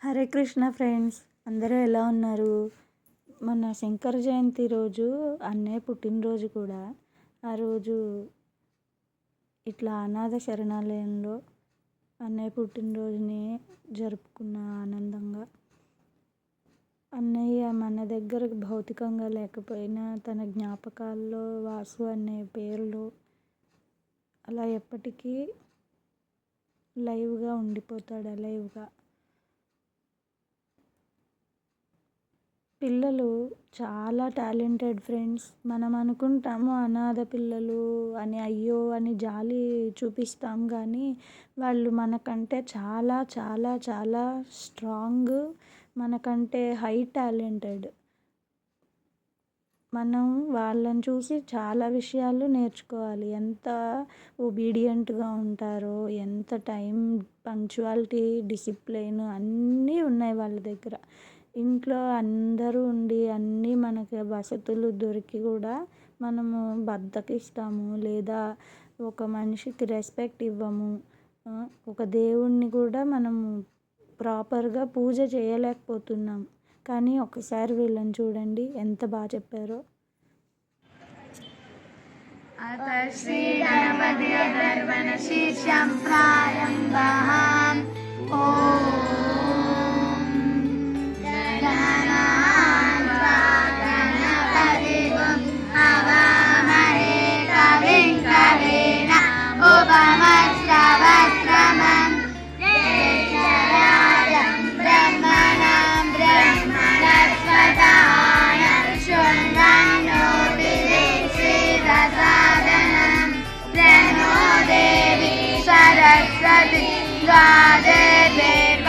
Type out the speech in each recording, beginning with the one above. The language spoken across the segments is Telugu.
హరే కృష్ణ ఫ్రెండ్స్, అందరూ ఎలా ఉన్నారు? మొన్న శంకర జయంతి రోజు అన్నయ్య పుట్టినరోజు కూడా. ఆ రోజు ఇట్లా అనాథ శరణాలయంలో అన్నయ్య పుట్టినరోజుని జరుపుకున్న ఆనందంగా. అన్నయ్య మన దగ్గర భౌతికంగా లేకపోయినా తన జ్ఞాపకాల్లో వాసు అనే పేరులో అలా ఎప్పటికీ లైవ్గా ఉండిపోతాడు. అలైవ్గా. పిల్లలు చాలా టాలెంటెడ్ ఫ్రెండ్స్. మనం అనుకుంటాము అనాథ పిల్లలు అని, అయ్యో అని జాలి చూపిస్తాం, కానీ వాళ్ళు మనకంటే చాలా చాలా చాలా స్ట్రాంగ్, మనకంటే హై టాలెంటెడ్. మనం వాళ్ళని చూసి చాలా విషయాలు నేర్చుకోవాలి. ఎంత ఒబీడియంట్గా ఉంటారో, ఎంత టైం పంక్చువాలిటీ, డిసిప్లైన్ అన్నీ ఉన్నాయి వాళ్ళ దగ్గర. ఇంట్లో అందరూ ఉండి అన్నీ మనకి వసతులు దొరికి కూడా మనము బద్ధకిస్తాము, లేదా ఒక మనిషికి రెస్పెక్ట్ ఇవ్వము. ఒక దేవుణ్ణి కూడా మనము ప్రాపర్గా పూజ చేయలేకపోతున్నాం. కానీ ఒకసారి వీళ్ళని చూడండి, ఎంత బాగా చెప్పారో. అత శ్రీ గణపతి అధర్వణ శీర్షం ప్రారంభః. ఓం గణానాం త్వా గణపతిం హవామహే కవిం కవీన ఉపమశ్రవస్తమం జ్యేష్ఠరాజం బ్రహ్మణాం బ్రహ్మణస్పతాయ శృణ్వన్నోతిదీక్షితసాదనం ప్రణో దేవి సరస్వతి ద్వాదశేర్వ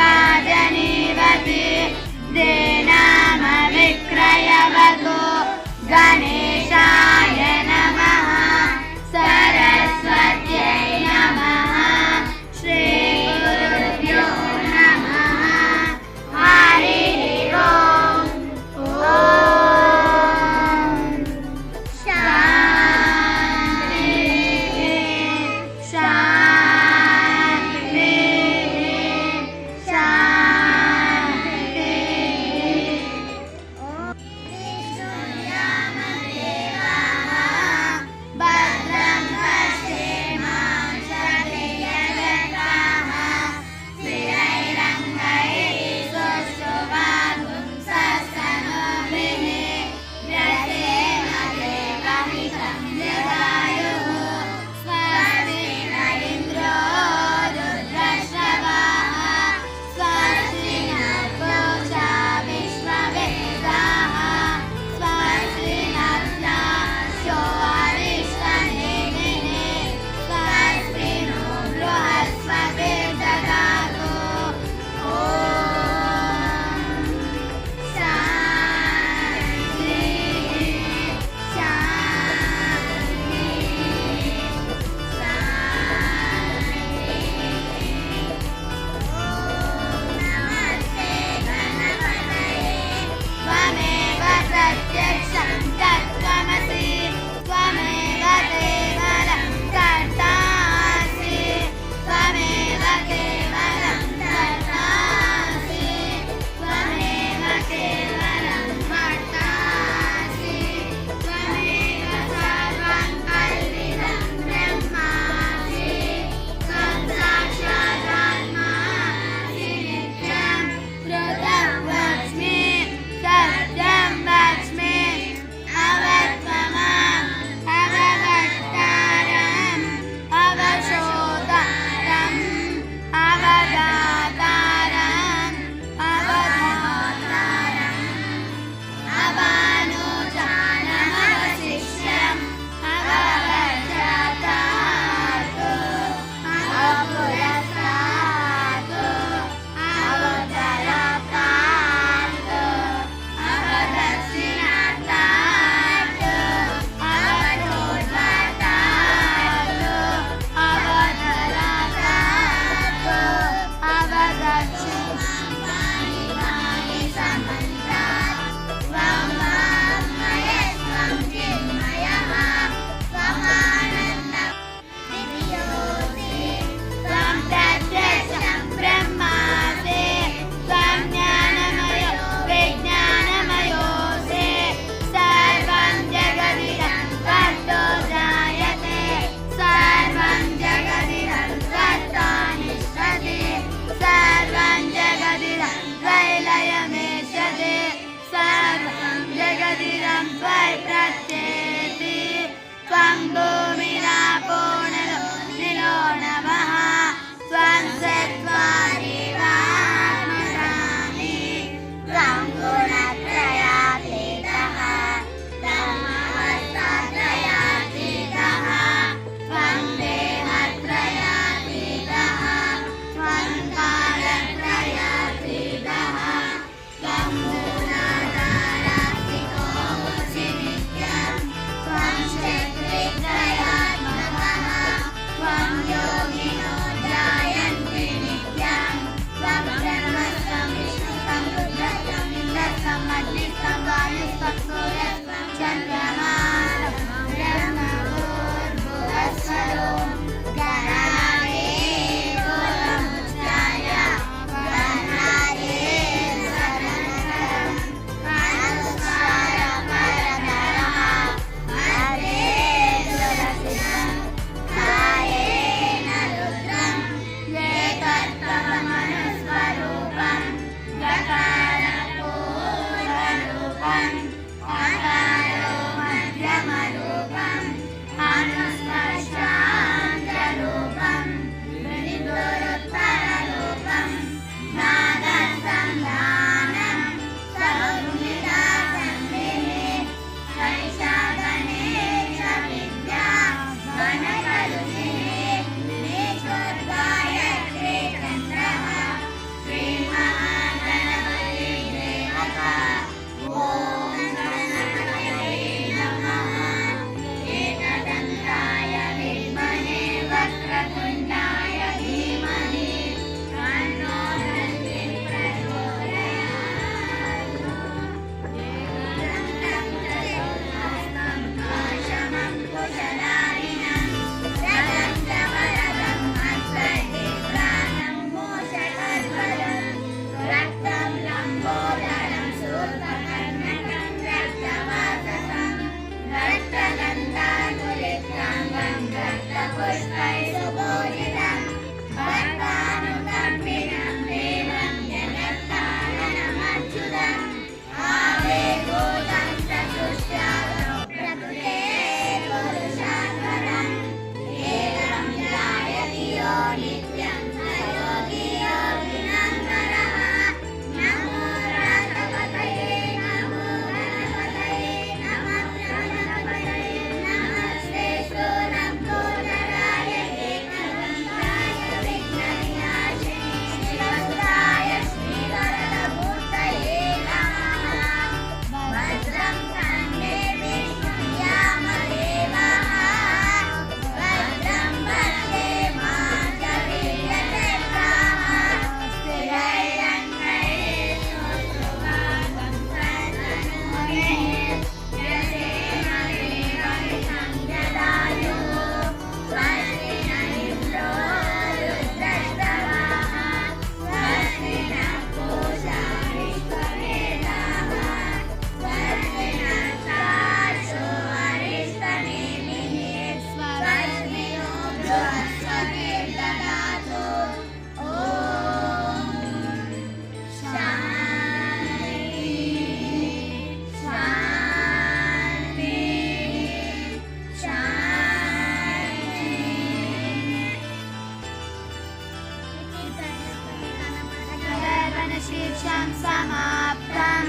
వర్షం సమాప్తం.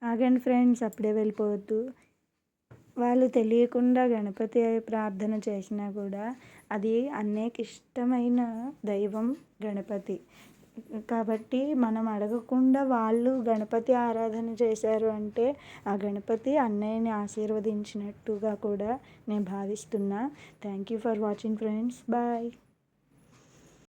ఆగండి ఫ్రెండ్స్, అప్పుడే వెళ్ళిపోవద్దు. వాళ్ళు తెలియకుండా గణపతి ప్రార్థన చేసినా కూడా అది అన్నయ్యకి ఇష్టమైన దైవం గణపతి. కాబట్టి మనం అడగకుండా వాళ్ళు గణపతి ఆరాధన చేశారు అంటే ఆ గణపతి అన్నయ్యని ఆశీర్వదించినట్టుగా కూడా నేను భావిస్తున్నా. Thank you for watching friends. Bye.